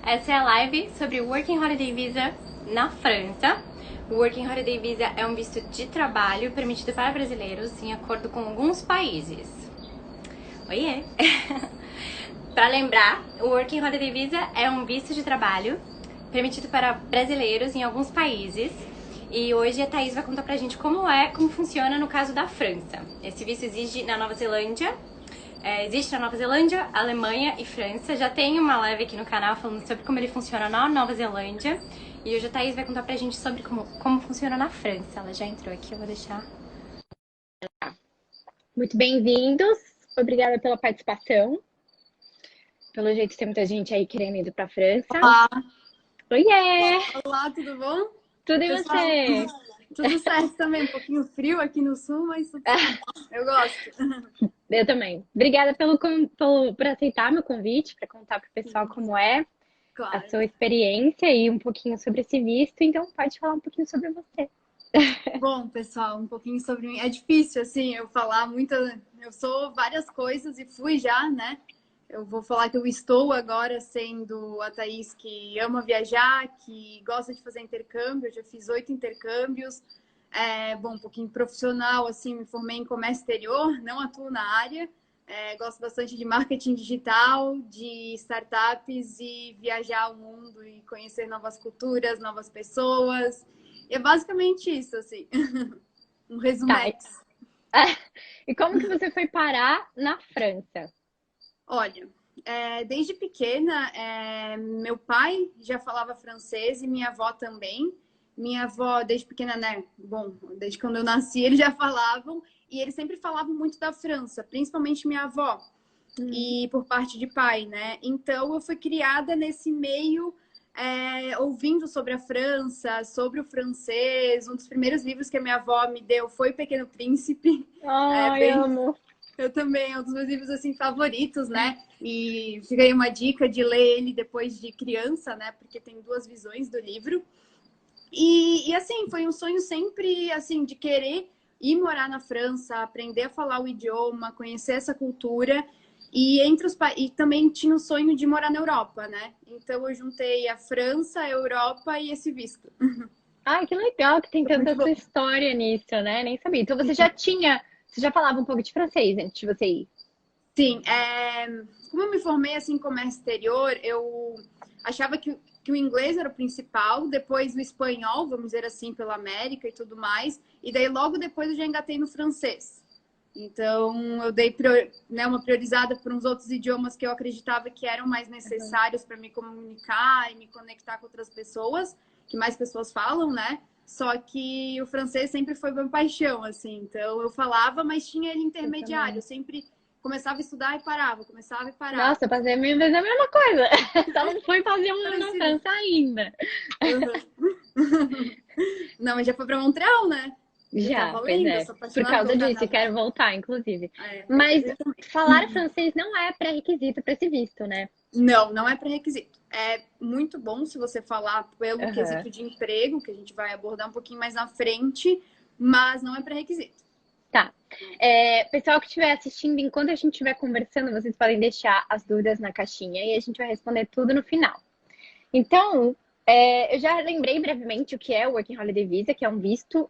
Essa é a live sobre o Working Holiday Visa na França. O Working Holiday Visa é um visto de trabalho permitido para brasileiros em acordo com alguns países. Oiê! Para lembrar, o Working Holiday Visa é um visto de trabalho permitido para brasileiros em alguns países. E hoje a Thaís vai contar pra gente como funciona no caso da França. Esse visto existe na Nova Zelândia, Alemanha e França. Já tem uma live aqui no canal falando sobre como ele funciona na Nova Zelândia. E hoje a Thaís vai contar pra gente sobre como funciona na França. Ela já entrou aqui, eu vou deixar. Muito bem-vindos, obrigada pela participação. Pelo jeito tem muita gente aí querendo ir pra França. Olá! Oiê! Olá, tudo bom? Tudo e Pessoal, você? tudo certo também, um pouquinho frio aqui no sul, mas tudo certo. Eu gosto. Eu também. Obrigada por aceitar meu convite, para contar pro pessoal como é a Claro. sua experiência e um pouquinho sobre esse visto. Então, pode falar um pouquinho sobre você. Bom, pessoal, um pouquinho sobre mim. É difícil, assim, eu falar muito. Eu sou várias coisas e fui já, né? Eu vou falar que eu estou agora sendo a Thaís que ama viajar, que gosta de fazer intercâmbio. Eu já fiz 8 intercâmbios. Bom, um pouquinho profissional, assim, me formei em comércio exterior, não atuo na área. Gosto bastante de marketing digital, de startups e viajar o mundo e conhecer novas culturas, novas pessoas. E é basicamente isso, assim. Um resumex. E como que você foi parar na França? Olha, desde pequena, meu pai já falava francês e minha avó também. Minha avó, desde pequena, né? Bom, desde quando eu nasci, eles já falavam. E eles sempre falavam muito da França, principalmente minha avó. E por parte de pai, né? Então, eu fui criada nesse meio, ouvindo sobre a França, sobre o francês. Um dos primeiros livros que a minha avó me deu foi O Pequeno Príncipe. Ai, amo! Eu também, é um dos meus livros, assim, favoritos, né? E fica aí uma dica de ler ele depois de criança, né? Porque tem duas visões do livro. E assim, foi um sonho sempre, assim, de querer ir morar na França, aprender a falar o idioma, conhecer essa cultura. E também tinha o sonho de morar na Europa, né? Então eu juntei a França, a Europa e esse visto. Ai, que legal que tem tanta Muito bom. sua história nisso, né? Nem sabia. Então você já falava um pouco de francês antes de você ir? Sim, como eu me formei assim em comércio exterior, eu achava que o inglês era o principal, depois o espanhol, vamos dizer assim, pela América e tudo mais, e daí logo depois eu já engatei no francês. Então eu dei uma priorizada por uns outros idiomas que eu acreditava que eram mais necessários para me comunicar e me conectar com outras pessoas, que mais pessoas falam, né? Só que o francês sempre foi minha paixão, assim. Então eu falava, mas tinha ele intermediário. Eu sempre começava a estudar e parava, começava e parava. Nossa, eu passei a mesma coisa. Só não fui fazer um na Parecido. França ainda. Uhum. Não, mas já foi para Montreal, né? Já tá Já, pois valendo, eu é. sou Por apaixonada causa pelo disso, carnaval. quero voltar, inclusive. É. Mas falar francês não é pré-requisito para esse visto, né? Não, não é pré-requisito. É muito bom se você falar pelo Aham. quesito de emprego, que a gente vai abordar um pouquinho mais na frente, mas não é pré-requisito. Tá. Pessoal que estiver assistindo, enquanto a gente estiver conversando, vocês podem deixar as dúvidas na caixinha e a gente vai responder tudo no final. Então, eu já lembrei brevemente o que é o Working Holiday Visa, que é um visto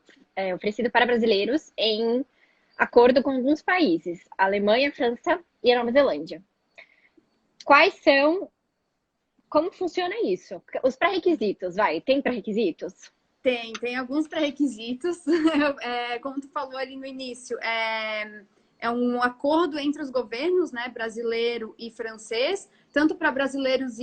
oferecido para brasileiros em acordo com alguns países, Alemanha, França e a Nova Zelândia. Quais são, como funciona isso? Os pré-requisitos, tem pré-requisitos? Tem alguns pré-requisitos. Como tu falou ali no início, é um acordo entre os governos, né, brasileiro e francês, tanto para brasileiros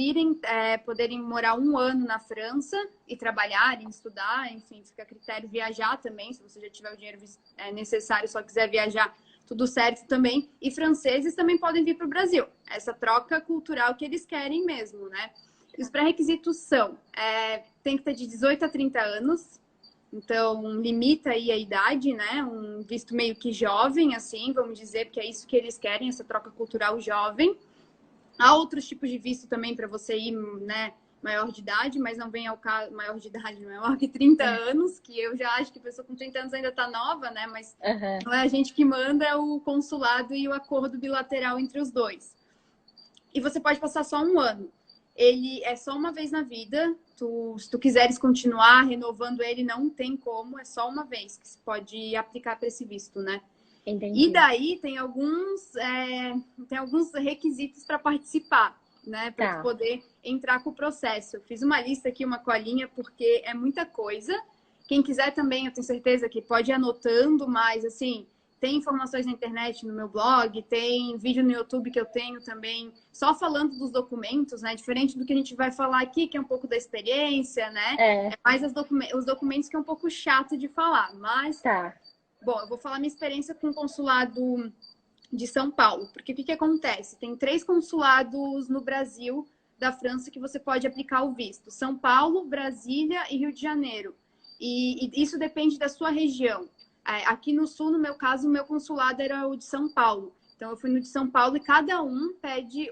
poderem morar um ano na França e trabalharem, estudar, enfim, fica a critério viajar também, se você já tiver o dinheiro necessário, só quiser viajar, tudo certo também. E franceses também podem vir para o Brasil. Essa troca cultural que eles querem mesmo, né? E os pré-requisitos são, tem que ter de 18 a 30 anos, então limita aí a idade, né? Um visto meio que jovem, assim, vamos dizer, porque é isso que eles querem, essa troca cultural jovem. Há outros tipos de visto também para você ir, né? Maior de idade, mas não vem ao caso, maior de idade, maior que 30 anos, que eu já acho que a pessoa com 30 anos ainda tá nova, né? Mas não é a gente que manda, é o consulado e o acordo bilateral entre os dois. E você pode passar só um ano. Ele é só uma vez na vida. Se tu quiseres continuar renovando ele, não tem como. É só uma vez que se pode aplicar para esse visto, né? Entendi. E daí tem alguns requisitos para participar, né? Para Tá. poder entrar com o processo. Eu fiz uma lista aqui, uma colinha, porque é muita coisa. Quem quiser também, eu tenho certeza que pode ir anotando, mas assim, tem informações na internet, no meu blog, tem vídeo no YouTube que eu tenho também, só falando dos documentos, né? Diferente do que a gente vai falar aqui, que é um pouco da experiência, né? É, É mais os documentos que é um pouco chato de falar, mas... tá. Bom, eu vou falar minha experiência com o consulado de São Paulo, porque o que acontece? Tem 3 consulados no Brasil da França que você pode aplicar o visto: São Paulo, Brasília e Rio de Janeiro. E isso depende da sua região. Aqui no Sul, no meu caso, o meu consulado era o de São Paulo. Então, eu fui no de São Paulo e cada um pede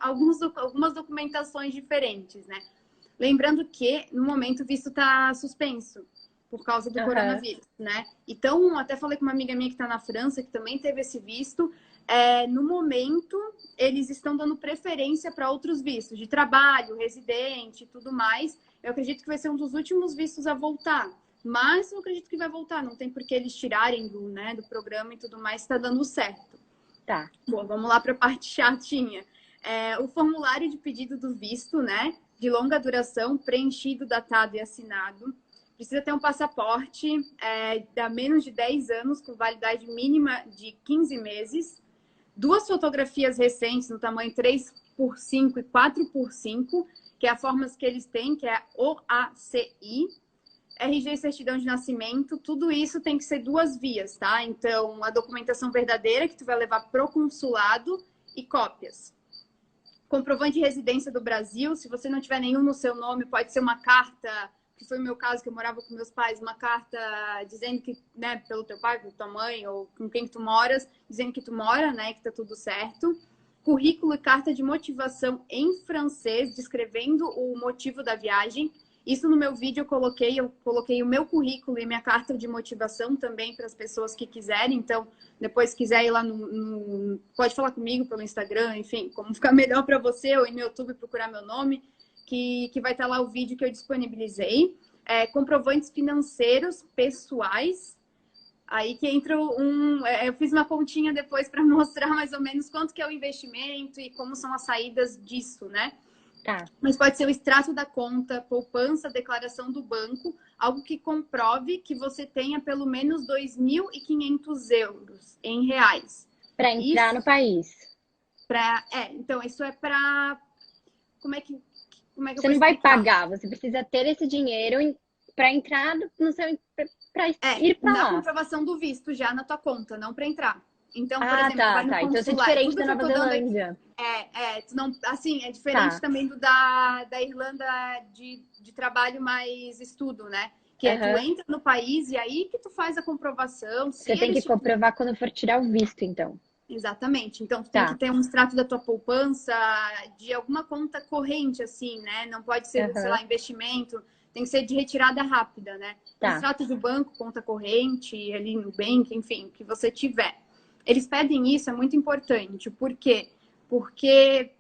algumas documentações diferentes, né? Lembrando que, no momento, o visto está suspenso por causa do coronavírus, né? Então, até falei com uma amiga minha que está na França, que também teve esse visto. No momento, eles estão dando preferência para outros vistos, de trabalho, residente e tudo mais. Eu acredito que vai ser um dos últimos vistos a voltar. Mas eu acredito que vai voltar. Não tem por que eles tirarem do programa e tudo mais, está dando certo. Tá. Bom, vamos lá para a parte chatinha. O formulário de pedido do visto, né? De longa duração, preenchido, datado e assinado. Precisa ter um passaporte de menos de 10 anos, com validade mínima de 15 meses. 2 fotografias recentes no tamanho 3x5 e 4x5, que é a forma que eles têm, que é a OACI. RG e certidão de nascimento, tudo isso tem que ser 2 vias, tá? Então, a documentação verdadeira que tu vai levar pro consulado e cópias. Comprovante de residência do Brasil, se você não tiver nenhum no seu nome, pode ser uma carta, que foi o meu caso, que eu morava com meus pais, uma carta dizendo que, né, pelo teu pai, pela tua mãe, ou com quem tu moras, dizendo que tu mora, né, que tá tudo certo. Currículo e carta de motivação em francês, descrevendo o motivo da viagem. Isso no meu vídeo eu coloquei o meu currículo e minha carta de motivação também para as pessoas que quiserem. Então, depois se quiser ir lá pode falar comigo pelo Instagram, enfim, como ficar melhor para você, ou ir no YouTube procurar meu nome, que vai estar lá o vídeo que eu disponibilizei. Comprovantes financeiros pessoais. Aí que entra eu fiz uma continha depois para mostrar mais ou menos quanto que é o investimento e como são as saídas disso, né? Tá. Mas pode ser o extrato da conta, poupança, declaração do banco, algo que comprove que você tenha pelo menos 2.500 euros em reais. Para entrar no país. Então, isso é para... Como é que eu Você vou não vai explicar? pagar, você precisa ter esse dinheiro para entrar no seu... para ir para na lá. comprovação do visto já na tua conta, não para entrar. Então, por exemplo, tá, vai no tá. Então, isso é consulado. diferente Tudo da que eu Nova tô dando aqui, Zelândia. tu não, assim, é diferente Tá. também da Irlanda de trabalho mais estudo, né? Que tu entra no país e aí que tu faz a comprovação. Você tem que comprovar quando for tirar o visto, então. Exatamente. Então, tu tem que ter um extrato da tua poupança, de alguma conta corrente, assim, né? Não pode ser, sei lá, investimento. Tem que ser de retirada rápida, né? Tá. Extrato do banco, conta corrente, ali no Nubank, enfim, o que você tiver. Eles pedem isso, é muito importante. Por quê? Porque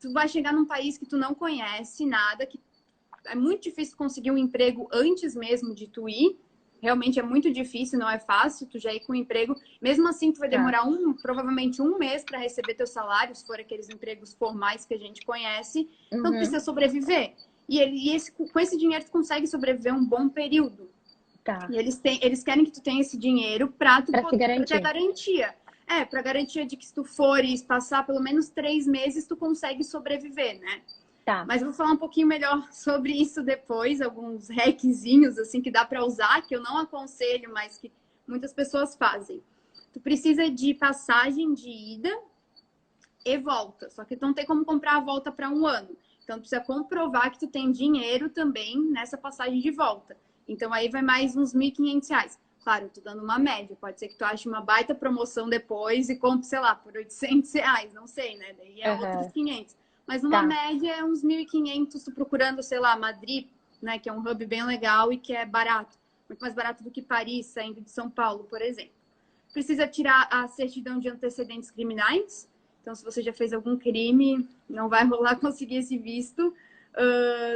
tu vai chegar num país que tu não conhece nada, que é muito difícil conseguir um emprego antes mesmo de tu ir. Realmente é muito difícil, não é fácil tu já ir com um emprego. Mesmo assim, tu vai demorar provavelmente 1 mês para receber teu salário, se for aqueles empregos formais que a gente conhece. Então, tu precisa sobreviver. Com esse dinheiro, tu consegue sobreviver um bom período. Tá. E eles querem que tu tenha esse dinheiro para ter garantia. Para garantia de que se tu fores passar pelo menos 3 meses, tu consegue sobreviver, né? Tá. Mas eu vou falar um pouquinho melhor sobre isso depois, alguns hackzinhos assim que dá para usar, que eu não aconselho, mas que muitas pessoas fazem. Tu precisa de passagem de ida e volta, só que tu não tem como comprar a volta para 1 ano. Então, tu precisa comprovar que tu tem dinheiro também nessa passagem de volta. Então, aí vai mais uns R$1.500. Claro, eu tô dando uma média. Pode ser que tu ache uma baita promoção depois e compre, sei lá, por R$800. Não sei, né? Daí é outros 500. Mas numa média é uns 1.500, tu procurando, sei lá, Madrid, né? Que é um hub bem legal e que é barato. Muito mais barato do que Paris, saindo de São Paulo, por exemplo. Precisa tirar a certidão de antecedentes criminais. Então, se você já fez algum crime, não vai rolar conseguir esse visto.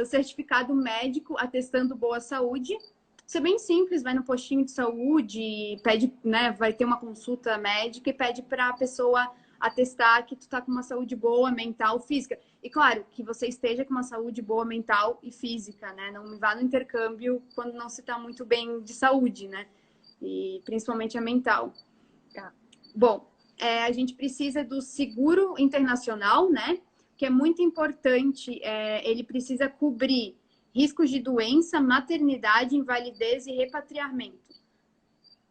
Certificado médico atestando boa saúde. Isso é bem simples, vai no postinho de saúde, pede, né, vai ter uma consulta médica e pede para a pessoa atestar que tu tá com uma saúde boa, mental, física. E claro, que você esteja com uma saúde boa, mental e física, né? Não vá no intercâmbio quando não se tá muito bem de saúde, né? E principalmente a mental. Tá. Bom, a gente precisa do seguro internacional, né? Que é muito importante, ele precisa cobrir riscos de doença, maternidade, invalidez e repatriamento.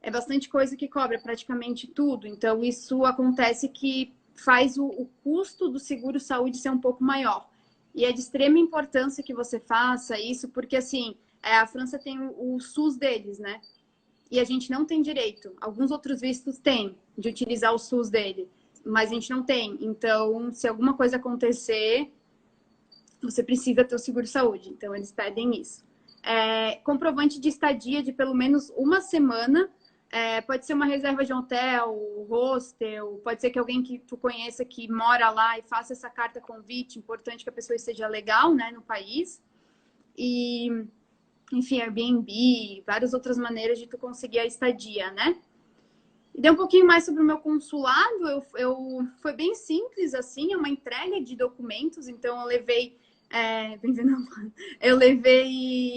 É bastante coisa que cobra praticamente tudo. Então, isso acontece que faz o custo do seguro-saúde ser um pouco maior. E é de extrema importância que você faça isso, porque, assim, a França tem o SUS deles, né? E a gente não tem direito. Alguns outros vistos têm de utilizar o SUS dele, mas a gente não tem. Então, se alguma coisa acontecer, você precisa ter o seguro-saúde. Então, eles pedem isso. Comprovante de estadia de pelo menos uma semana. Pode ser uma reserva de hotel, hostel, pode ser que alguém que tu conheça que mora lá e faça essa carta convite. Importante que a pessoa esteja legal, né, no país. E, enfim, Airbnb, várias outras maneiras de tu conseguir a estadia, né? E daí um pouquinho mais sobre o meu consulado. Foi bem simples, assim, é uma entrega de documentos. Então, eu levei...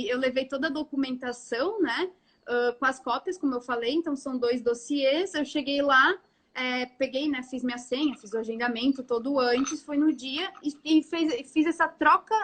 eu levei toda a documentação, né? Com as cópias, como eu falei, então são 2 dossiês. Eu cheguei lá, peguei, né, fiz minha senha, fiz o agendamento todo antes, foi no dia e fiz essa troca,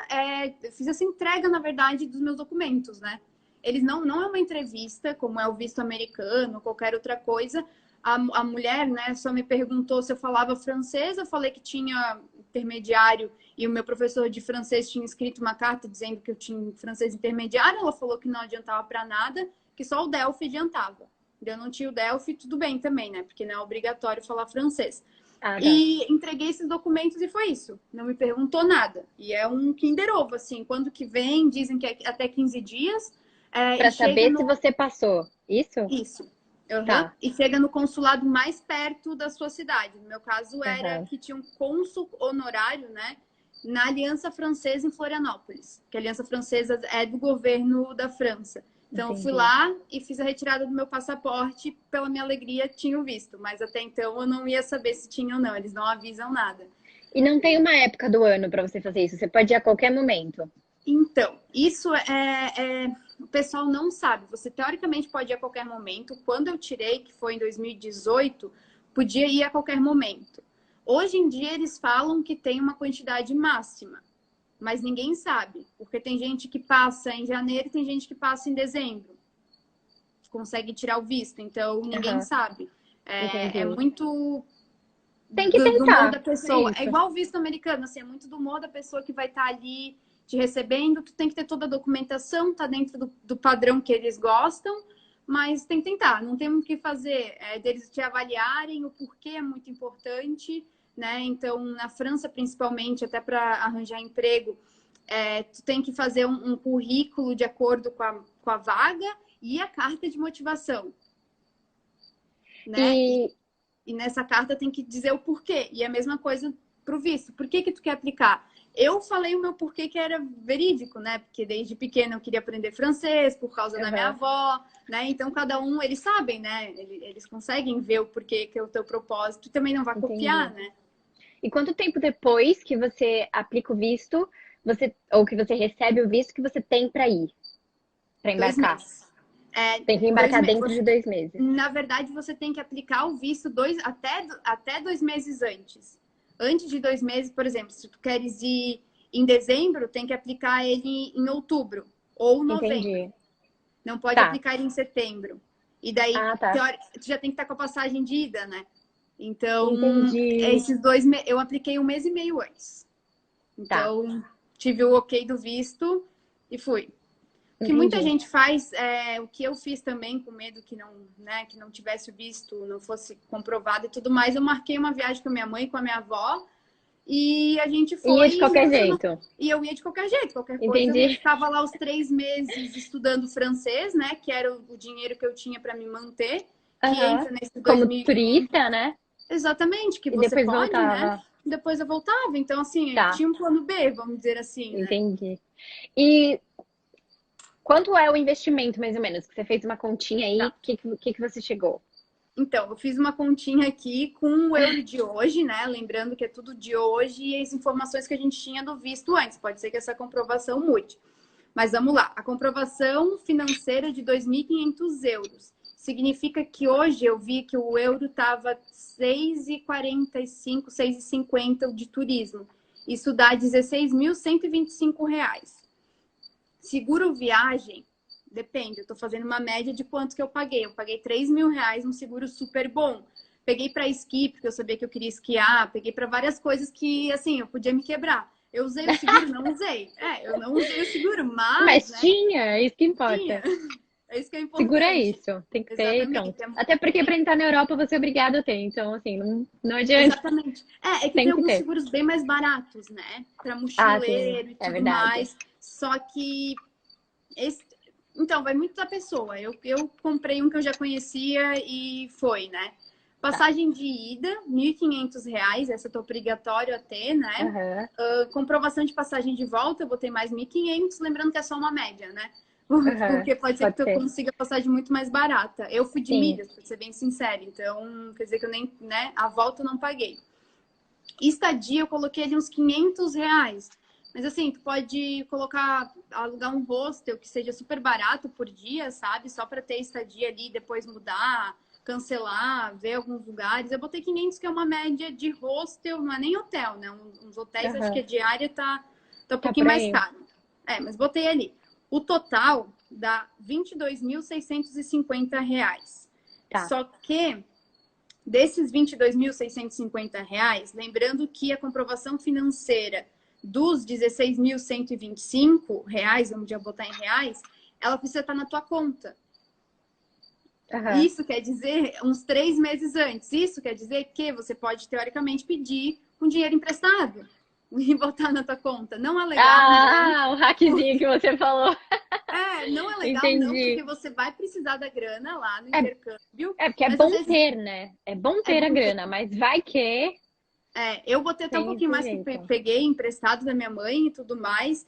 fiz essa entrega, na verdade, dos meus documentos, né? Eles não é uma entrevista, como é o visto americano, ou qualquer outra coisa. A mulher, né, só me perguntou se eu falava francês, eu falei que tinha intermediário e o meu professor de francês tinha escrito uma carta dizendo que eu tinha francês intermediário. Ela falou que não adiantava para nada, que só o DELF adiantava. Eu não tinha o DELF, tudo bem também, né? Porque não é obrigatório falar francês. Tá. E entreguei esses documentos e foi isso. Não me perguntou nada. E é um Kinder Ovo, assim. Quando que vem, dizem que é até 15 dias. Para saber se você passou. Isso? Isso. Uhum. Tá. E chega no consulado mais perto da sua cidade. No meu caso, era que tinha um cônsul honorário, né? Na Aliança Francesa em Florianópolis. Que a Aliança Francesa é do governo da França. Então, eu fui lá e fiz a retirada do meu passaporte. Pela minha alegria, tinha o visto. Mas até então, eu não ia saber se tinha ou não. Eles não avisam nada. E não tem uma época do ano para você fazer isso? Você pode ir a qualquer momento? Então, isso o pessoal não sabe. Você, teoricamente, pode ir a qualquer momento. Quando eu tirei, que foi em 2018, podia ir a qualquer momento. Hoje em dia, eles falam que tem uma quantidade máxima. Mas ninguém sabe, porque tem gente que passa em janeiro e tem gente que passa em dezembro. Consegue tirar o visto, então ninguém sabe. É muito tem que do tentar. humor da pessoa. Isso. É igual o visto americano, assim, é muito do humor da pessoa que vai estar ali te recebendo. Tu tem que ter toda a documentação, tá dentro do padrão que eles gostam, mas tem que tentar, não tem muito o que fazer. Deles te avaliarem, o porquê é muito importante. Né? Então, na França, principalmente, até para arranjar emprego, tu tem que fazer um currículo de acordo com a vaga e a carta de motivação. Né? E nessa carta tem que dizer o porquê. E a mesma coisa para o visto. Por que tu quer aplicar? Eu falei o meu porquê que era verídico, né? Porque desde pequena eu queria aprender francês por causa da minha avó, né? Então, cada um, eles sabem, né? Eles conseguem ver o porquê que é o teu propósito e também não vai copiar, né? E quanto tempo depois que você aplica o visto, ou que você recebe o visto, que você tem para ir? Para embarcar? 2 meses. Tem que embarcar dentro de 2 meses. Na verdade, você tem que aplicar o visto até 2 meses antes. Antes de 2 meses, por exemplo, se tu queres ir em dezembro, tem que aplicar ele em outubro ou novembro. Entendi. Não pode aplicar ele em setembro. E daí, tu já tem que estar com a passagem de ida, né? Então, esses 2 meses, eu apliquei 1 mês e meio antes. Então, tive o ok do visto e fui. O que muita gente faz, o que eu fiz também, com medo que não tivesse o visto, não fosse comprovado e tudo mais, eu marquei uma viagem com a minha mãe e com a minha avó e a gente foi... Ia de qualquer jeito. E eu ia de qualquer jeito, qualquer coisa. Eu ficava lá os 3 meses estudando francês, né? Que era o dinheiro que eu tinha para me manter. Que entra nesse como turista, né? Exatamente, que e você depois pode, voltava. né? depois eu voltava. Então, assim, Tá. tinha um plano B, vamos dizer assim, né? Entendi. E quanto é o investimento, mais ou menos? Que você fez uma continha aí, Tá. que você chegou? Então, eu fiz uma continha aqui com o euro de hoje, né? Lembrando que é tudo de hoje e as informações que a gente tinha do visto antes. Pode ser que essa comprovação mude. Mas vamos lá. A comprovação financeira de 2.500 euros. Significa que hoje eu vi que o euro estava 6,45, 6,50 de turismo. Isso dá R$16.125. Seguro viagem, depende. Eu tô fazendo uma média de quanto que eu paguei. Eu paguei R$3.000 um seguro super bom. Peguei para esqui, porque eu sabia que eu queria esquiar. Peguei para várias coisas que, assim, eu podia me quebrar. Eu usei o seguro? Não usei. Eu não usei o seguro, Mas mas, né, tinha, é isso que importa. tinha. É isso que é Segura importante. isso, tem que ter e Exatamente. pronto. Até porque para entrar na Europa você é obrigado a ter, então assim, não adianta, Exatamente. É que tem tem que alguns ter. seguros bem mais baratos, né? Para Ah, sim, mochileiro e é tudo verdade. mais. Só que esse... Então, vai muito da pessoa. Eu comprei um que eu já conhecia e foi, né? Tá. Passagem de ida, R$1.500, essa tá obrigatório a ter, né? Aham, Comprovação de passagem de volta, eu botei mais 1.500, lembrando que é só uma média, né? aham, Porque pode ser que pode tu ser. consiga passagem muito mais barata. Eu fui de Sim. milhas, pra ser bem sincera. Então, quer dizer que eu nem, né? A volta eu não paguei. Estadia, eu coloquei ali uns R$500. Mas assim, tu pode colocar, alugar um hostel que seja super barato por dia, sabe? Só para ter estadia ali, depois mudar, cancelar, ver alguns lugares. Eu botei 500, que é uma média de hostel, não é nem hotel, né? Uns hotéis, acho que Aham. a diária tá um Tá pouquinho por mais aí. caro. Mas botei ali. O total dá R$22.650. Tá. Só que desses R$22.650, lembrando que a comprovação financeira dos R$16.125, vamos já botar em reais, ela precisa estar na tua conta. Aham. Isso quer dizer uns 3 meses antes. Isso quer dizer que você pode, teoricamente, pedir um dinheiro emprestado e botar na tua conta. Não é legal, não. Ah, o hackzinho que você falou. Não é legal, não, porque Entendi. você vai precisar da grana lá no É, intercâmbio, é porque é mas às bom vezes ter, né? É bom é ter a bom ter. grana, mas vai que Eu botei até um tem pouquinho esse mais que jeito. peguei emprestado da minha mãe e tudo mais.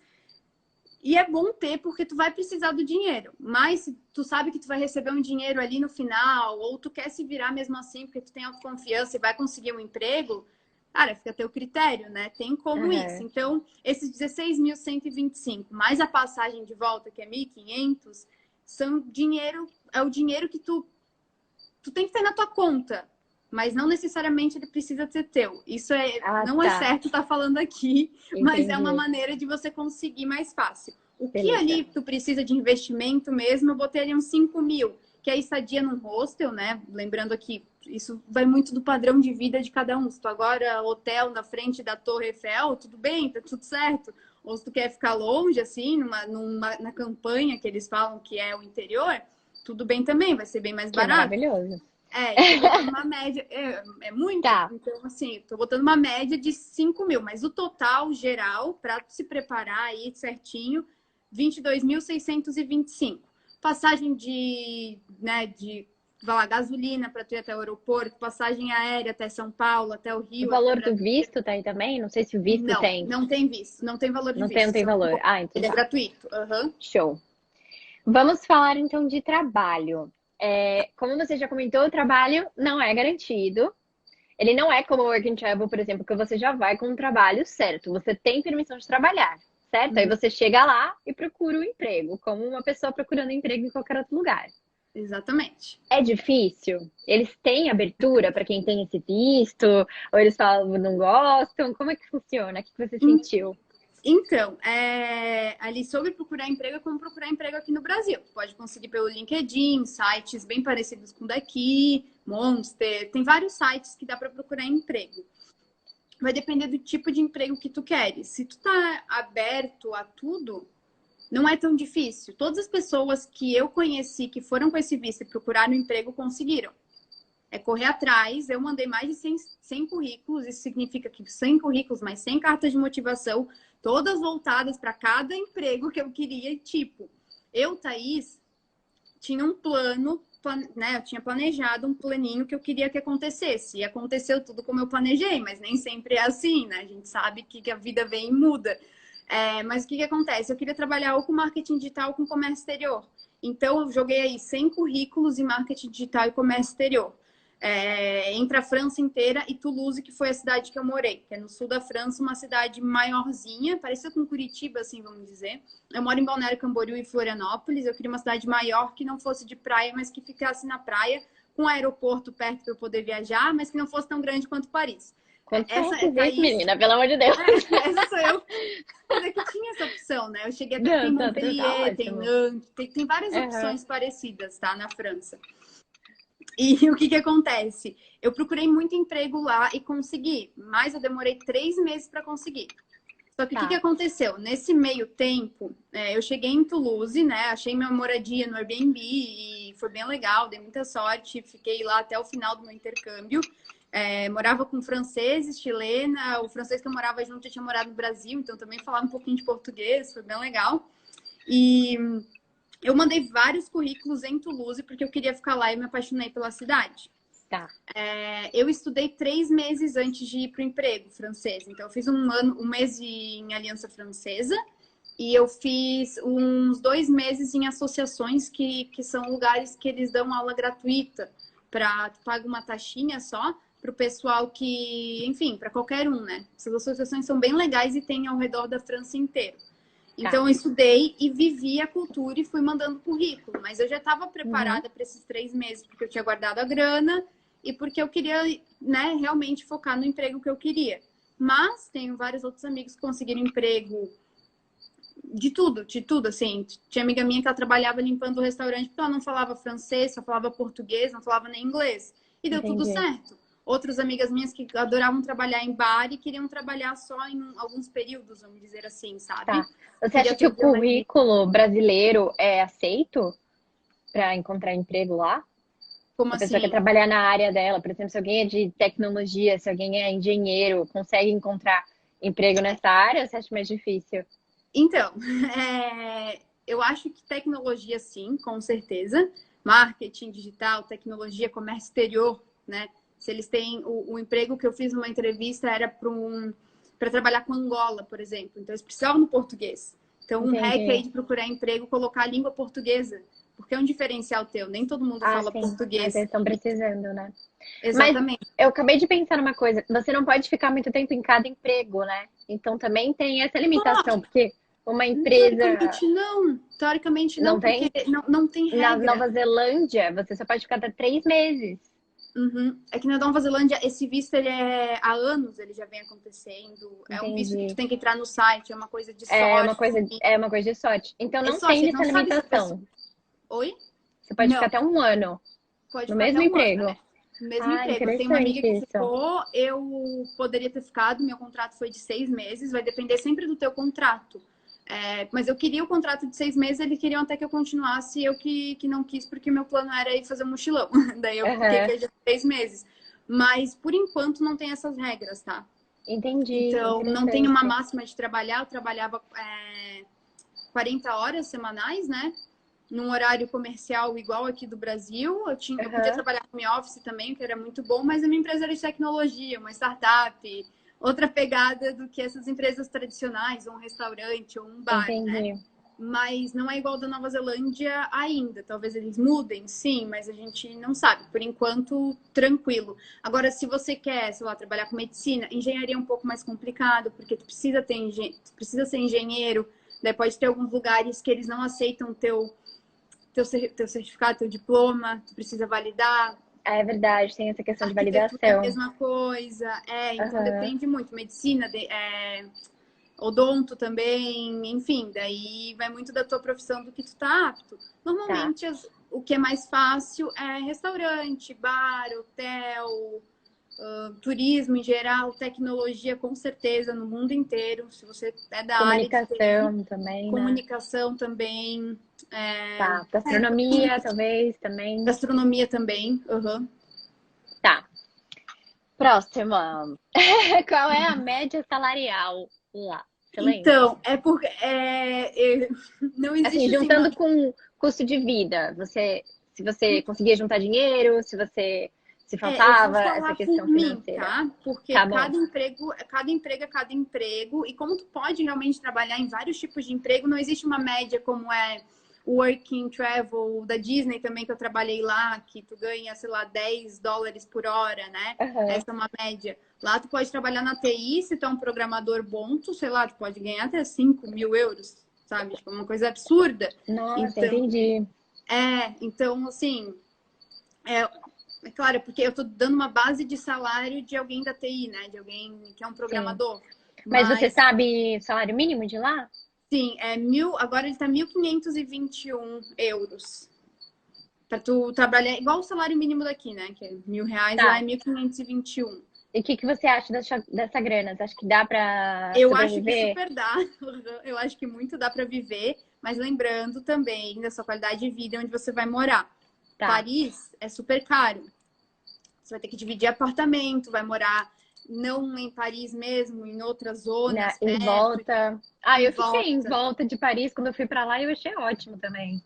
E é bom ter porque tu vai precisar do dinheiro. Mas se tu sabe que tu vai receber um dinheiro ali no final, ou tu quer se virar mesmo assim porque tu tem autoconfiança e vai conseguir um emprego, cara, fica a teu critério, né? Tem como isso. Aham. Então, esses 16.125 mais a passagem de volta, que é 1.500, é o dinheiro que tu tem que ter na tua conta, mas não necessariamente ele precisa ser teu. Isso Ah, não é tá. certo estar falando aqui, mas é uma Entendi. maneira de você conseguir mais fácil. O que Beleza. ali tu precisa de investimento mesmo, eu botei ali uns 5.000, que é a estadia num hostel, né? Lembrando aqui, isso vai muito do padrão de vida de cada um. Se tu agora hotel na frente da Torre Eiffel, tudo bem, tá tudo certo. Ou se tu quer ficar longe, assim, na campanha que eles falam que é o interior, tudo bem também, vai ser bem mais Que é barato. maravilhoso. Eu tô botando uma média, é muito, Tá. então assim, tô botando uma média de 5.000, mas o total geral, para se preparar aí certinho, 22.625. Passagem vai lá, gasolina para tu ir até o aeroporto, passagem aérea até São Paulo, até o O Rio, aqui valor do para... visto tá aí também? Não sei se o visto Não, tem. não tem visto, não tem valor de Não visto, tem valor. Ah, então ele é tá. gratuito. Aham. Show. Vamos falar então de trabalho. Como você já comentou, o trabalho não é garantido. Ele não é como o Work and Travel, por exemplo, que você já vai com um trabalho certo. Você tem permissão de trabalhar, certo? Aí Uhum. você chega lá e procura um emprego, como uma pessoa procurando emprego em qualquer outro lugar. Exatamente. É difícil? Eles têm abertura para quem tem esse visto? Ou eles falam não gostam? Como é que funciona? O que você sentiu? Então, ali sobre procurar emprego é como procurar emprego aqui no Brasil. Tu pode conseguir pelo LinkedIn, sites bem parecidos com o daqui, Monster, tem vários sites que dá para procurar emprego. Vai depender do tipo de emprego que tu queres. Se tu tá aberto a tudo, não é tão difícil. Todas as pessoas que eu conheci que foram com esse visto e procuraram emprego conseguiram. É correr atrás. Eu mandei mais de 100 currículos. Isso significa que 100 currículos, mais 100 cartas de motivação, todas voltadas para cada emprego que eu queria. Tipo, eu, Thaís, tinha um plano né, eu tinha planejado um planinho que eu queria que acontecesse. E aconteceu tudo como eu planejei, mas nem sempre é assim, né? A gente sabe que a vida vem e muda. Mas o que acontece? Eu queria trabalhar ou com marketing digital ou com comércio exterior. Então, eu joguei aí 100 currículos em marketing digital e comércio exterior. Entre a França inteira e Toulouse, que foi a cidade que eu morei, que é no sul da França, uma cidade maiorzinha, parecida com Curitiba, assim, vamos dizer. Eu moro em Balneário Camboriú e Florianópolis. Eu queria uma cidade maior que não fosse de praia, mas que ficasse na praia, com um aeroporto perto para eu poder viajar, mas que não fosse tão grande quanto Paris. Quantos Essa requisitos, Thaís, menina? Pelo amor de Deus. essa sou eu. Mas é que tinha essa opção, né? Eu cheguei até tem Não, tá Montpellier, tem ótimo. Nantes, tem várias Aham. opções parecidas, tá? Na França. E o que acontece? Eu procurei muito emprego lá e consegui, mas eu demorei 3 meses para conseguir. Só que o Tá. que aconteceu? Nesse meio tempo, eu cheguei em Toulouse, né? Achei minha moradia no Airbnb e foi bem legal, dei muita sorte, fiquei lá até o final do meu intercâmbio. Morava com franceses, chilena, o francês que eu morava junto já tinha morado no Brasil, então também falava um pouquinho de português, foi bem legal. E eu mandei vários currículos em Toulouse porque eu queria ficar lá e me apaixonei pela cidade. Tá. Eu estudei 3 meses antes de ir para o emprego francês. Então, eu fiz um mês em Aliança Francesa e eu fiz uns 2 meses em associações que são lugares que eles dão aula gratuita para pagar uma taxinha só para o pessoal que, enfim, para qualquer um, né? Essas associações são bem legais e tem ao redor da França inteira. Então, eu estudei e vivi a cultura e fui mandando currículo. Mas eu já estava preparada para esses 3 meses, porque eu tinha guardado a grana e porque eu queria, né, realmente focar no emprego que eu queria. Mas tenho vários outros amigos que conseguiram emprego de tudo, assim. Tinha amiga minha que ela trabalhava limpando o restaurante porque ela não falava francês, só falava português, não falava nem inglês. E deu tudo certo. Outras amigas minhas que adoravam trabalhar em bar e queriam trabalhar só em alguns períodos, vamos dizer assim, sabe? Tá. Você acha que o currículo brasileiro é aceito para encontrar emprego lá? Como A assim? pessoa quer trabalhar na área dela, por exemplo, se alguém é de tecnologia, se alguém é engenheiro, consegue encontrar emprego nessa área, ou você acha mais difícil? Então, eu acho que tecnologia sim, com certeza. Marketing digital, tecnologia, comércio exterior, né? Se eles têm o emprego que eu fiz numa entrevista era para trabalhar com Angola, por exemplo. Então, eles precisavam do português. Então, um hack aí de procurar emprego, colocar a língua portuguesa. Porque é um diferencial teu. Nem todo mundo fala português. Mas eles estão precisando, né? Exatamente. Mas eu acabei de pensar numa coisa. Você não pode ficar muito tempo em cada emprego, né? Então, também tem essa limitação. Porque uma empresa... Teoricamente não. Não tem? Porque não tem regra. Na Nova Zelândia, você só pode ficar até 3 meses. É que na Nova Zelândia, esse visto, ele há anos ele já vem acontecendo. É um visto que tu tem que entrar no site, é uma coisa de sorte. É uma coisa de sorte. Então não tem essa limitação. Oi? Você pode ficar até 1 ano. No mesmo emprego. No mesmo emprego. Tem uma amiga que ficou, eu poderia ter ficado, meu contrato foi de 6 meses, vai depender sempre do teu contrato. Mas eu queria o contrato de 6 meses, eles queriam até que eu continuasse, eu que não quis, porque meu plano era ir fazer um mochilão. Daí eu fiquei já 6 meses. Mas, por enquanto, não tem essas regras, tá? Entendi. Então, não tem uma máxima de trabalhar. Eu trabalhava 40 horas semanais, né? Num horário comercial igual aqui do Brasil. Eu podia trabalhar home office também, que era muito bom, mas a minha empresa era de tecnologia, uma startup, outra pegada do que essas empresas tradicionais, ou um restaurante, ou um bar, né? Mas não é igual da Nova Zelândia ainda. Talvez eles mudem, sim, mas a gente não sabe. Por enquanto, tranquilo. Agora, se você quer, sei lá, trabalhar com medicina, engenharia é um pouco mais complicado, porque tu precisa ser engenheiro. Daí pode ter alguns lugares que eles não aceitam teu certificado, teu diploma, tu precisa validar. É verdade, tem essa questão de validação. É a mesma coisa. Então depende muito. Medicina, odonto também, enfim, daí vai muito da tua profissão, do que tu tá apto. Normalmente, o que é mais fácil é restaurante, bar, hotel, turismo em geral, tecnologia, com certeza, no mundo inteiro. Se você é da área de comunicação também, comunicação também. Gastronomia, talvez, também. Gastronomia também, Tá. Próxima. Qual é a média salarial lá? Então, é porque não existe... Assim, juntando com custo de vida, você se você conseguia juntar dinheiro, se você se Eu faltava vou essa falar questão por mim, financeira. tá? Porque Tá bom. cada emprego é cada emprego. E como tu pode realmente trabalhar em vários tipos de emprego, não existe uma média como é o Working Travel da Disney também, que eu trabalhei lá, que tu ganha, sei lá, $10 por hora, né? Aham. Essa é uma média. Lá tu pode trabalhar na TI, se tu é um programador bom, tu, sei lá, tu pode ganhar até 5.000 euros, sabe? Tipo, uma coisa absurda. Nossa, Então, entendi. então, assim, é, é claro, porque eu tô dando uma base de salário de alguém da TI, né? De alguém que é um Sim. programador. Mas você Mas, sabe o salário mínimo de lá? sim, agora ele tá 1.521 euros. Pra tu trabalhar igual o salário mínimo daqui, né? Que é R$ 1.000, lá é Tá. 1.521. E o que que você acha dessa grana? Você acha que dá pra Eu acho que sobreviver? super dá. Eu acho que muito dá para viver, mas lembrando também da sua qualidade de vida onde você vai morar. Tá. Paris é super caro. Você vai ter que dividir apartamento, vai morar não em Paris mesmo, em outras zonas Em perto, volta. Ah, em eu fiquei em volta. volta de Paris quando eu fui pra lá e eu achei ótimo também.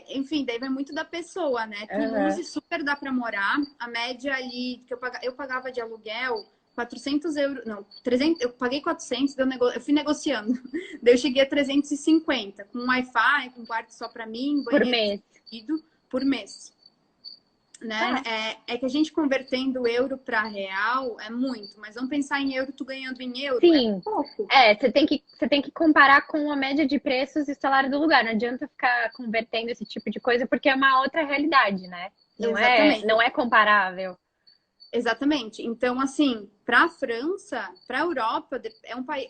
Enfim, daí vai muito da pessoa, né? Aham. Toulouse super dá para morar. A média ali que eu pagava de aluguel 400 euros, não, 300, eu paguei 400, eu fui negociando. Daí eu cheguei a 350, com Wi-Fi, com quarto só para mim, Por banheiro mês. dividido por mês. Né? Tá. É que a gente convertendo euro para real é muito, mas vamos pensar em euro, tu ganhando em euro, é Sim. pouco. Você tem que comparar com a média de preços e salário do lugar. Não adianta ficar convertendo esse tipo de coisa porque é uma outra realidade, né? Exatamente. Não é comparável. Exatamente. Então, assim, para a França, para a Europa,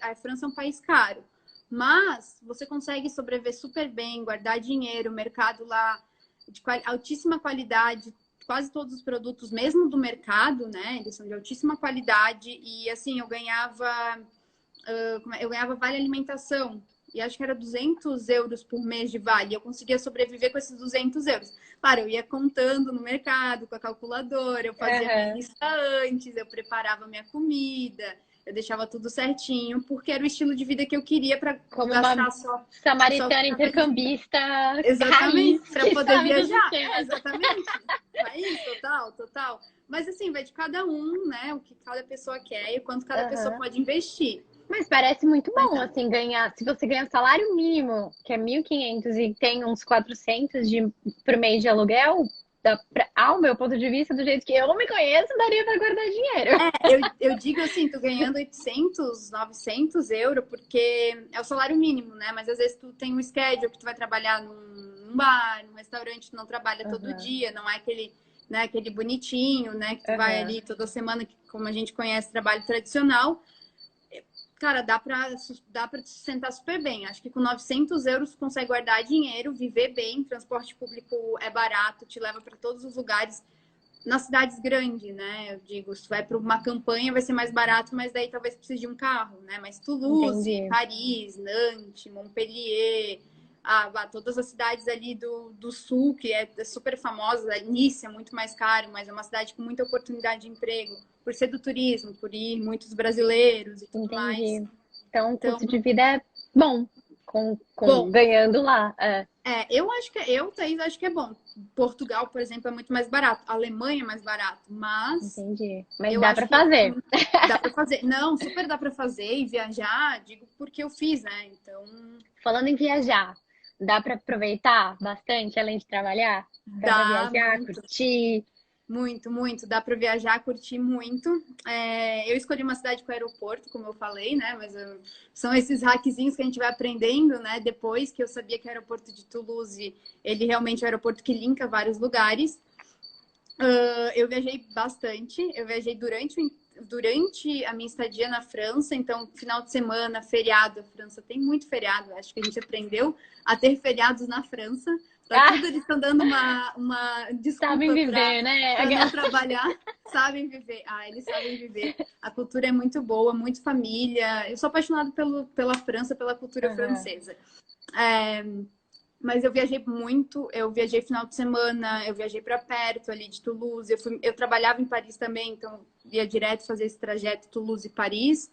a França é um país caro. Mas você consegue sobreviver super bem, guardar dinheiro, o mercado lá de altíssima qualidade, quase todos os produtos, mesmo do mercado, né? Eles são de altíssima qualidade. E assim, eu ganhava vale alimentação. E acho que era 200 euros por mês de vale. Eu conseguia sobreviver com esses 200 euros. Claro, eu ia contando no mercado com a calculadora, eu fazia minha Aham. lista antes, eu preparava minha comida, eu deixava tudo certinho, porque era o estilo de vida que eu queria para Como uma gastar só samaritana com coisa de... intercambista raiz Exatamente, para que poder sabe do viajar. sistema. Exatamente. Aí, total, total. Mas assim, vai de cada um, né? O que cada pessoa quer e o quanto cada pessoa Aham. pode investir. Mas parece muito Mas bom, tá. assim, ganhar. Se você ganha o salário mínimo, que é 1.500 e tem uns 400 por mês de aluguel, ao meu ponto de vista, do jeito que eu me conheço, daria para guardar dinheiro. Eu digo assim, tô ganhando 800, 900 euros, porque é o salário mínimo, né? Mas às vezes tu tem um schedule que tu vai trabalhar num bar, num restaurante, tu não trabalha todo Aham, dia, não é aquele, né, aquele bonitinho, né? Que tu vai aham. ali toda semana, que, como a gente conhece, trabalho tradicional. Cara, dá pra te sustentar super bem. Acho que com 900 euros tu consegue guardar dinheiro, viver bem, transporte público é barato, te leva para todos os lugares nas cidades grandes, né? Eu digo, se tu vai para uma campanha vai ser mais barato, mas daí talvez precise de um carro, né? Mas Toulouse, Entendi. Paris, Nantes, Montpellier, todas as cidades ali do sul, que é super famosa, Nice é muito mais caro, mas é uma cidade com muita oportunidade de emprego, por ser do turismo, por ir muitos brasileiros e tudo mais. Entendi. Então, o Então, custo de vida é bom, bom, ganhando lá. eu acho que Thaís, acho que é bom. Portugal, por exemplo, é muito mais barato. A Alemanha é mais barato, mas Entendi. Mas eu dá acho para que fazer. dá para fazer. Não, super dá para fazer e viajar, digo porque eu fiz, né? Então, Falando em viajar, dá para aproveitar bastante além de trabalhar? Dá para dá viajar, muito, curtir? muito, muito. Dá para viajar, curtir muito. Eu escolhi uma cidade com aeroporto, como eu falei, né? Mas são esses hackzinhos que a gente vai aprendendo, né? Depois que eu sabia que o aeroporto de Toulouse, ele realmente é um aeroporto que linka vários lugares. Eu viajei bastante. Eu viajei durante a minha estadia na França. Então, final de semana, feriado. A França tem muito feriado. Acho que a gente aprendeu a ter feriados na França. Tá Ah, tudo, eles estão dando uma sabem desculpa viver, né? para não trabalhar. Sabem viver. Eles sabem viver. A cultura é muito boa, muito família. Eu sou apaixonada pela França, pela cultura Aham. francesa. É, mas eu viajei muito, eu viajei final de semana, eu viajei para perto ali de Toulouse, eu trabalhava em Paris também, então ia direto fazer esse trajeto Toulouse e Paris.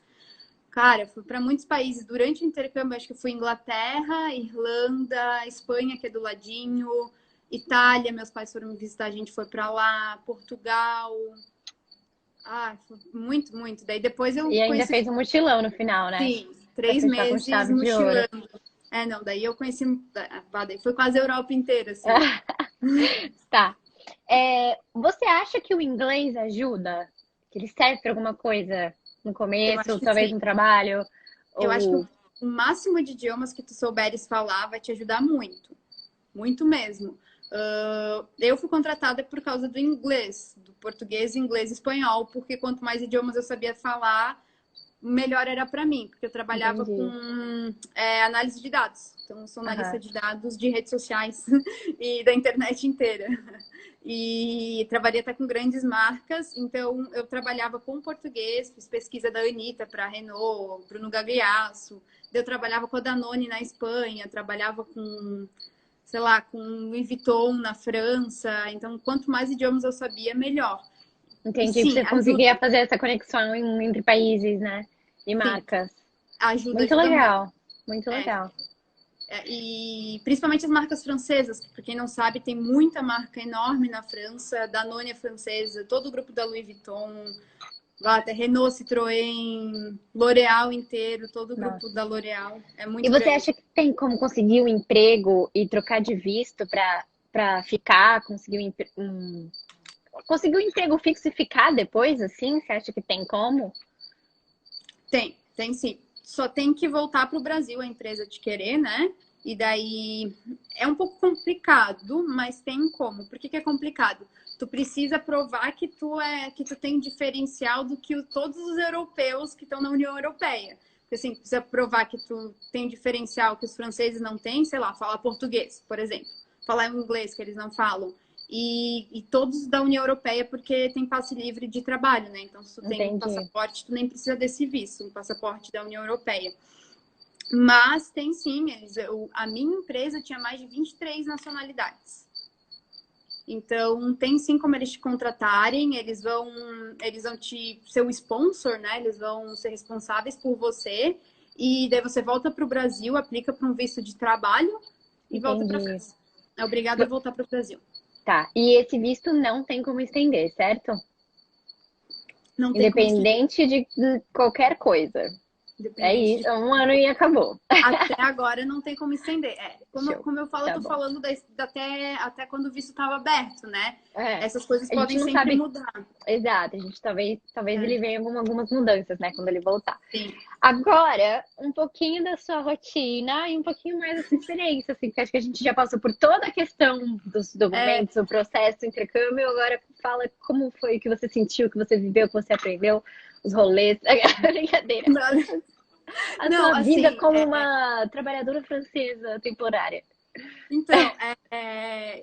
Cara, fui para muitos países durante o intercâmbio, acho que fui Inglaterra, Irlanda, Espanha, que é do ladinho, Itália, meus pais foram me visitar, a gente foi para lá, Portugal. Foi muito, muito. Daí depois eu E ainda conheci, fez um mochilão no final, né? sim, Pra 3 fechar com meses chave de ouro. mochilando. Não, daí eu conheci, daí foi quase a Europa inteira, assim. Tá. Você acha que o inglês ajuda? Que ele serve para alguma coisa no Eu começo, acho ou que talvez sim. no trabalho? Eu acho que Ou o máximo de idiomas que tu souberes falar vai te ajudar muito. Muito mesmo. Eu fui contratada por causa do inglês, do português, inglês e espanhol, porque quanto mais idiomas eu sabia falar, melhor era para mim, porque eu trabalhava entendi. com análise de dados. Então, eu sou analista Aham, de dados de redes sociais e da internet inteira. E trabalhei até com grandes marcas, então eu trabalhava com português, fiz pesquisa da Anitta para a Renault, Bruno Gagliasso. Eu trabalhava com a Danone na Espanha, trabalhava com, sei lá, com Louis Vuitton na França. Então, quanto mais idiomas eu sabia, melhor. E entendi. sim, Você conseguia ajuda. fazer essa conexão entre países, né? E Sim, marcas. ajuda, Muito ajuda muito. legal. Muito É, legal. E principalmente as marcas francesas, que, para quem não sabe, tem muita marca enorme na França. Danone é francesa, todo o grupo da Louis Vuitton, lá até Renault, Citroën, L'Oréal inteiro, todo o grupo Nossa. da L'Oréal. É E muito você grande. acha que tem como conseguir um emprego e trocar de visto para ficar, conseguir um emprego fixo e ficar depois, assim? Você acha que tem como? Tem sim. Só tem que voltar para o Brasil a empresa te querer, né? E daí é um pouco complicado, mas tem como. Por que que é complicado? Tu precisa provar que tu tem diferencial do que todos os europeus que estão na União Europeia. Porque assim, tu precisa provar que tu tem diferencial que os franceses não têm, sei lá, falar português, por exemplo. Falar inglês que eles não falam. E todos da União Europeia, porque tem passe livre de trabalho, né? Então, se tu tem um Entendi. passaporte, tu nem precisa desse visto, um passaporte da União Europeia. Mas tem sim, a minha empresa tinha mais de 23 nacionalidades. Então, tem sim como eles te contratarem, eles vão te ser o sponsor, né? Eles vão ser responsáveis por você. E daí você volta para o Brasil, aplica para um visto de trabalho e volta para a Entendi. França. É obrigado a voltar para o Brasil. Tá. E esse visto não tem como estender, certo? Não tem como estender, Independente de qualquer coisa. É independente isso, de. é um ano e acabou. Até agora não tem como estender. Show. Como eu falo, eu Tá tô bom. falando até quando o visto estava aberto, né? É. Essas coisas A gente podem não sempre sabe mudar. exato, a gente talvez É, ele venha com algumas mudanças, né, quando ele voltar. sim. Agora, um pouquinho da sua rotina e um pouquinho mais da sua experiência, assim, porque acho que a gente já passou por toda a questão dos É, documentos, o processo, o intercâmbio, agora fala como foi o que você sentiu, o que você viveu, o que você aprendeu, os rolês, brincadeira, a não, sua vida assim, como uma trabalhadora francesa temporária. então,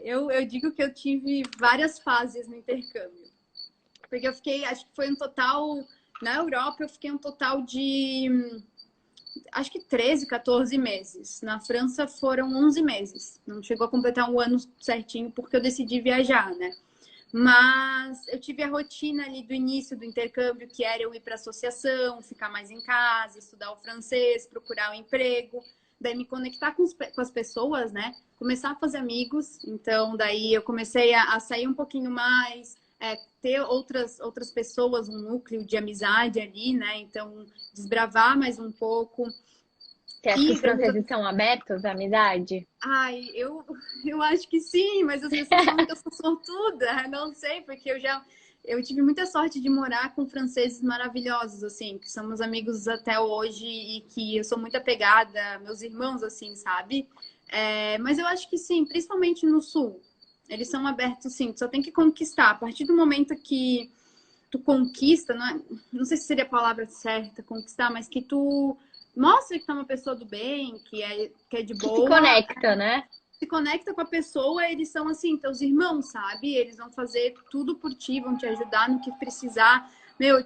eu digo que eu tive várias fases no intercâmbio. Porque eu fiquei, acho que foi um total, na Europa eu fiquei um total de, acho que 13, 14 meses. Na França foram 11 meses. Não chegou a completar um ano certinho porque eu decidi viajar, né? Mas eu tive a rotina ali do início do intercâmbio, que era eu ir para associação, ficar mais em casa, estudar o francês, procurar um emprego, daí me conectar com as pessoas, né? Começar a fazer amigos. Então, daí eu comecei a sair um pouquinho mais, ter outras pessoas, um núcleo de amizade ali, né? Então, desbravar mais um pouco. Você acha que E os franceses são abertos à amizade? Ai, eu acho que sim, mas as pessoas falam que eu sou sortuda, não sei, porque eu tive muita sorte de morar com franceses maravilhosos, assim, que somos amigos até hoje e que eu sou muito apegada, meus irmãos, assim, sabe? Mas eu acho que sim, principalmente no sul, eles são abertos, sim, tu só tem que conquistar. A partir do momento que tu conquista, não sei se seria a palavra certa, conquistar, mas que tu mostra que tu é uma pessoa do bem, que é de Que se boa, conecta, né? se conecta com a pessoa, eles são assim, teus irmãos, sabe? Eles vão fazer tudo por ti, vão te ajudar no que precisar. Meu,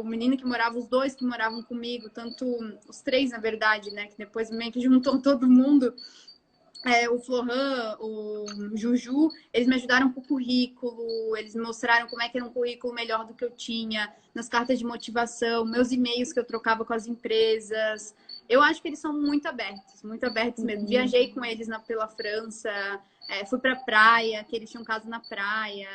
o menino que morava, os dois que moravam comigo, tanto os três, na verdade, né? Que depois meio que juntou todo mundo. O Florhan, o Juju, eles me ajudaram com o currículo, eles me mostraram como é que era um currículo melhor do que eu tinha, nas cartas de motivação, meus e-mails que eu trocava com as empresas. Eu acho que eles são muito abertos mesmo. Viajei com eles pela França, Fui pra praia, que eles tinham casa na praia.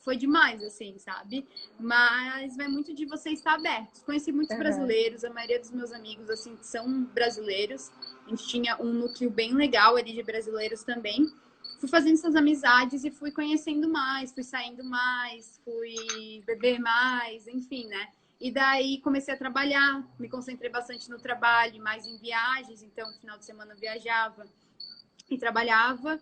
Foi demais, assim, sabe? Mas vai muito de você estar aberto. Conheci muitos brasileiros, a maioria dos meus amigos, assim, são brasileiros. A gente tinha um núcleo bem legal ali de brasileiros também. Fui fazendo essas amizades e fui conhecendo mais, fui saindo mais, fui beber mais, enfim, né? E daí comecei a trabalhar, me concentrei bastante no trabalho, mais em viagens. Então, no final de semana eu viajava e trabalhava.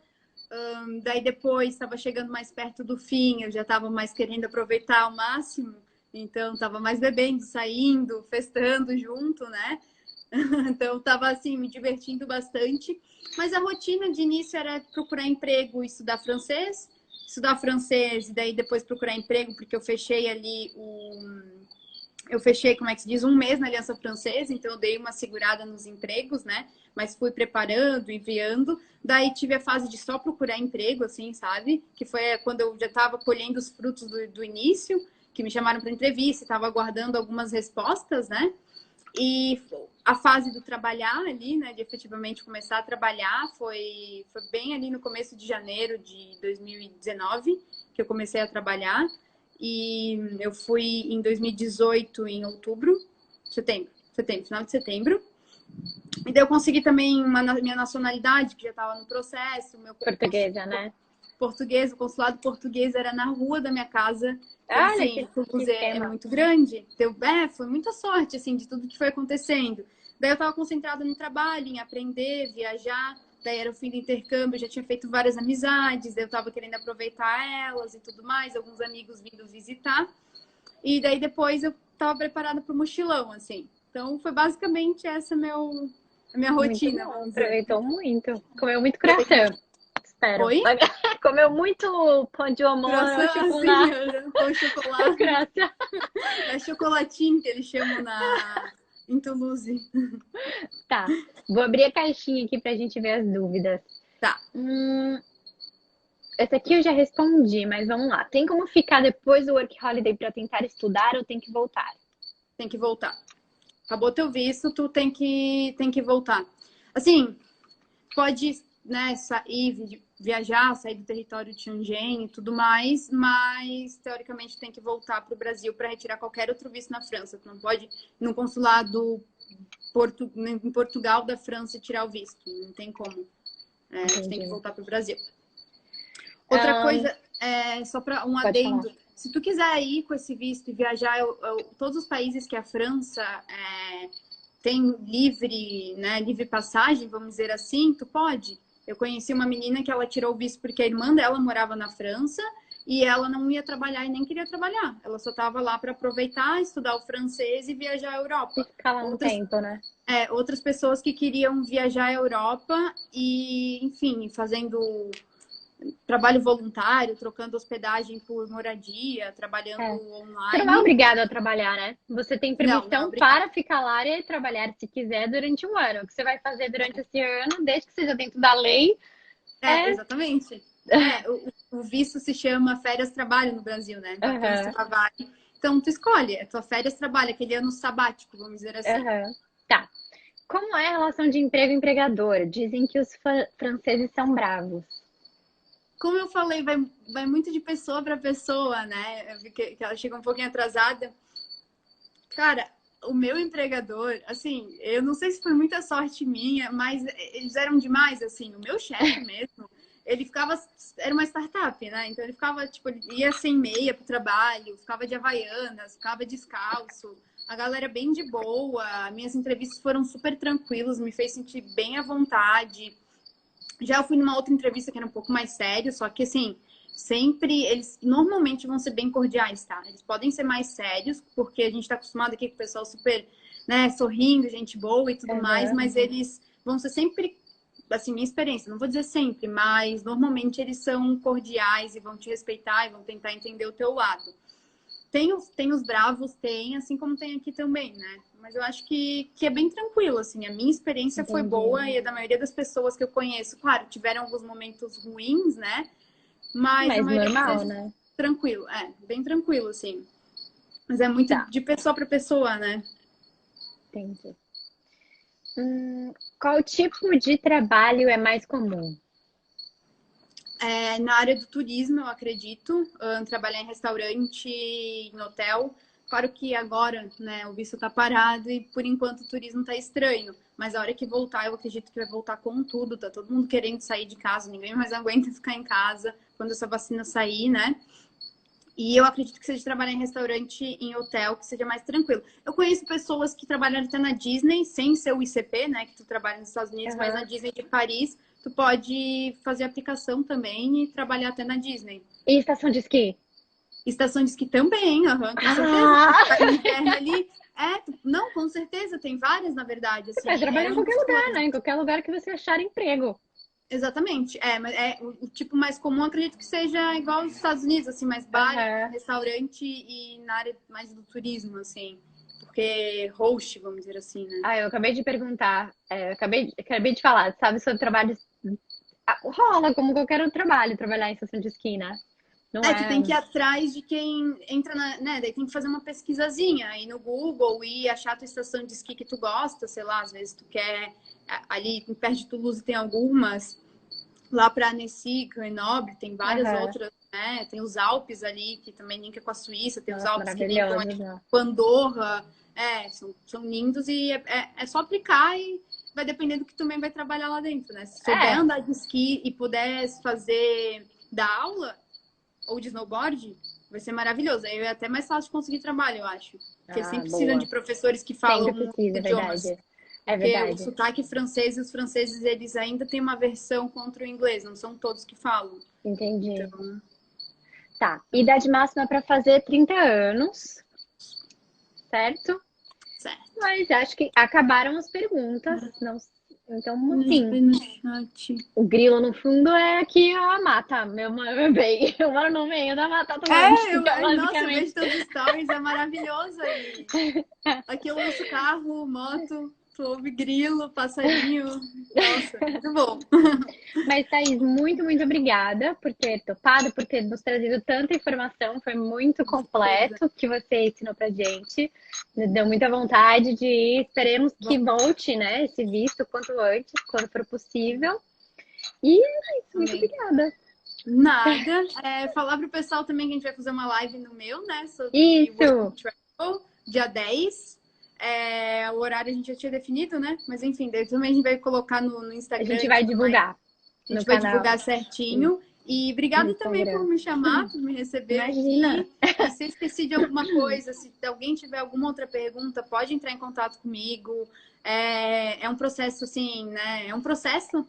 Daí depois estava chegando mais perto do fim, eu já estava mais querendo aproveitar ao máximo, então estava mais bebendo, saindo, festando junto, né? Então estava assim, me divertindo bastante. Mas a rotina de início era procurar emprego e estudar francês e daí depois procurar emprego, porque eu fechei ali eu fechei, como é que se diz, um mês na Aliança Francesa, então eu dei uma segurada nos empregos, né? Mas fui preparando, enviando. Daí tive a fase de só procurar emprego, assim, sabe? Que foi quando eu já estava colhendo os frutos do início, que me chamaram para entrevista, estava aguardando algumas respostas, né? E a fase do trabalhar ali, né? De efetivamente começar a trabalhar, foi bem ali no começo de janeiro de 2019 que eu comecei a trabalhar. E eu fui em 2018, em setembro, final de setembro. E daí eu consegui também minha nacionalidade, que já estava no processo. Portuguesa, né? Português, o consulado português era na rua da minha casa. Então, Olha, assim, que é esquema. muito grande. Então, foi muita sorte, assim, de tudo que foi acontecendo. Daí eu estava concentrada no trabalho, em aprender, viajar. Daí era o fim do intercâmbio, eu já tinha feito várias amizades, daí eu estava querendo aproveitar elas e tudo mais, alguns amigos vindo visitar. E daí depois eu estava preparada para o mochilão, assim. Então foi basicamente essa a minha rotina. Muito bom, aproveitou muito. Comeu muito croissant, espero. Oi? Comeu muito pão de amor, Croissant, chocolate. sim, com chocolate. Croissant. É chocolatinho que eles chamam em Toulouse. Tá, vou abrir a caixinha aqui pra gente ver as dúvidas. Tá, Essa aqui eu já respondi, mas vamos lá. Tem como ficar depois do Work Holiday para tentar estudar ou tem que voltar? tem que voltar. Acabou teu visto, tu tem que voltar. Assim, pode, né, viajar, sair do território de Schengen e tudo mais, mas teoricamente tem que voltar para o Brasil para retirar qualquer outro visto na França. Tu não pode ir no consulado em Portugal da França e tirar o visto. Não tem como. Tu tem que voltar para o Brasil. Outra coisa, só para um Pode adendo. falar. Se tu quiser ir com esse visto e viajar, todos os países que a França tem livre passagem, vamos dizer assim, tu pode. Eu conheci uma menina que ela tirou o visto porque a irmã dela morava na França e ela não ia trabalhar e nem queria trabalhar. Ela só estava lá para aproveitar, estudar o francês e viajar à Europa. E ficar lá no tempo, né? Outras pessoas que queriam viajar à Europa e, enfim, fazendo trabalho voluntário, trocando hospedagem por moradia, trabalhando online. Você não é obrigado a trabalhar, né? Você tem permissão Não, para ficar lá e trabalhar se quiser durante um ano. O que você vai fazer durante esse ano, desde que seja dentro da lei. Exatamente. O visto se chama férias-trabalho no Brasil, né? Então, tu escolhe, é tua férias-trabalho, aquele ano sabático, vamos dizer assim. Tá. Como é a relação de emprego e empregador? Dizem que os franceses são bravos. Como eu falei, vai muito de pessoa para pessoa, né? Eu vi que ela chega um pouquinho atrasada. Cara, o meu empregador, assim, eu não sei se foi muita sorte minha, mas eles eram demais, assim. O meu chefe mesmo, ele ficava... Era uma startup, né? Então ele ficava, tipo, ele ia sem meia pro trabalho, ficava de havaianas, ficava descalço. A galera bem de boa. Minhas entrevistas foram super tranquilas, me fez sentir bem à vontade. Já fui numa outra entrevista que era um pouco mais sério, só que assim, sempre eles normalmente vão ser bem cordiais, tá? Eles podem ser mais sérios, porque a gente tá acostumado aqui com o pessoal super, né, sorrindo, gente boa e tudo mais, mas eles vão ser sempre, assim, minha experiência, não vou dizer sempre, mas normalmente eles são cordiais e vão te respeitar e vão tentar entender o teu lado. Tem os bravos, assim como tem aqui também, né? Mas eu acho que é bem tranquilo, assim. A minha experiência foi boa e a da maioria das pessoas que eu conheço, claro, tiveram alguns momentos ruins, né? Mas a maioria normal, né? Tranquilo, bem tranquilo, assim. Mas é muito de pessoa para pessoa, né? Entendi. Qual tipo de trabalho é mais comum? Na área do turismo, eu acredito, trabalhar em restaurante, em hotel. Claro que agora, né, o visto tá parado e por enquanto o turismo tá estranho. Mas a hora que voltar, eu acredito que vai voltar com tudo. Tá todo mundo querendo sair de casa, ninguém mais aguenta ficar em casa quando essa vacina sair, né? E eu acredito que seja trabalhar em restaurante, em hotel, que seja mais tranquilo. Eu conheço pessoas que trabalham até na Disney, sem ser o ICP, né? Que tu trabalha nos Estados Unidos, mas na Disney de Paris, tu pode fazer aplicação também e trabalhar até na Disney. E estação de esqui? Estação de esqui também, com certeza. Ali, não, com certeza, tem várias, na verdade. Assim, Você pode trabalhar em qualquer lugar, né? Em qualquer lugar que você achar emprego. Exatamente. Mas o tipo mais comum, acredito que seja igual aos Estados Unidos, assim, mais bar, restaurante e na área mais do turismo, assim. Porque host, vamos dizer assim, né? Eu acabei de perguntar, acabei de falar, sabe, sobre trabalhos. Rola como qualquer outro trabalho, trabalhar em estação de esqui, né? Não tu tem que ir atrás de quem entra né? Daí tem que fazer uma pesquisazinha aí no Google e achar a tua estação de esqui que tu gosta, sei lá, às vezes tu quer. Ali perto de Toulouse tem algumas, lá para Annecy, Grenoble, tem várias outras, né? Tem os Alpes ali, que também linka com a Suíça, tem os Alpes que linkam ali com Andorra. São lindos e é só aplicar e vai depender do que tu também vai trabalhar lá dentro, né? Se souber andar de esqui e puder dar aula ou de snowboard, vai ser maravilhoso. Aí é até mais fácil de conseguir trabalho, eu acho. Porque sempre precisam de professores que falam idiomas. É verdade. Porque o sotaque francês e os franceses, eles ainda têm uma versão contra o inglês, não são todos que falam. Entendi. Então... Tá. Idade máxima para fazer 30 anos. Certo? Certo. Mas acho que acabaram as perguntas. Não... Então, assim, o grilo no fundo é aqui a mata, meu bem. Eu moro no meio da Mata Atlântica, nossa, eu vejo teus stories, é maravilhoso aí. Aqui eu ouço carro, moto, tu ouve grilo, passarinho. Nossa, muito bom. Mas, Thaís, muito, muito obrigada por ter topado, por ter nos trazido tanta informação. Foi muito completo o que você ensinou pra gente. Me deu muita vontade de ir. Esperemos que volte, né, esse visto quanto antes, quando for possível. E é isso, muito obrigada. Nada. Falar pro pessoal também que a gente vai fazer uma live no meu, né? Sobre isso! Travel, dia 10. O horário a gente já tinha definido, né? Mas enfim, daí também a gente vai colocar no Instagram. A gente vai divulgar. A gente vai divulgar certinho. E obrigada também por me chamar, por me receber. Imagina. Aqui. Se eu esqueci de alguma coisa, se alguém tiver alguma outra pergunta, pode entrar em contato comigo. É um processo, assim, né? É um processo.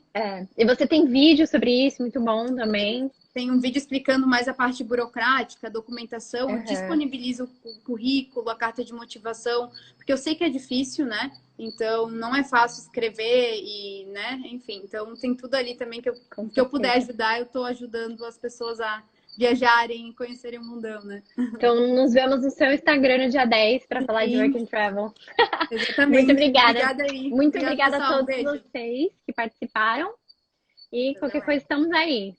E você tem vídeo sobre isso, muito bom também. Tem um vídeo explicando mais a parte burocrática, a documentação. Eu disponibilizo o currículo, a carta de motivação, porque eu sei que é difícil, né? Então, não é fácil escrever e, né? Enfim, então tem tudo ali também que eu puder ajudar. Eu estou ajudando as pessoas a viajarem e conhecerem o mundão, né? Então, nos vemos no seu Instagram no dia 10 para falar de Work and Travel. Exatamente. Muito obrigada. Obrigada aí. Muito obrigada pessoal. A todos vocês que participaram. E qualquer coisa, estamos aí.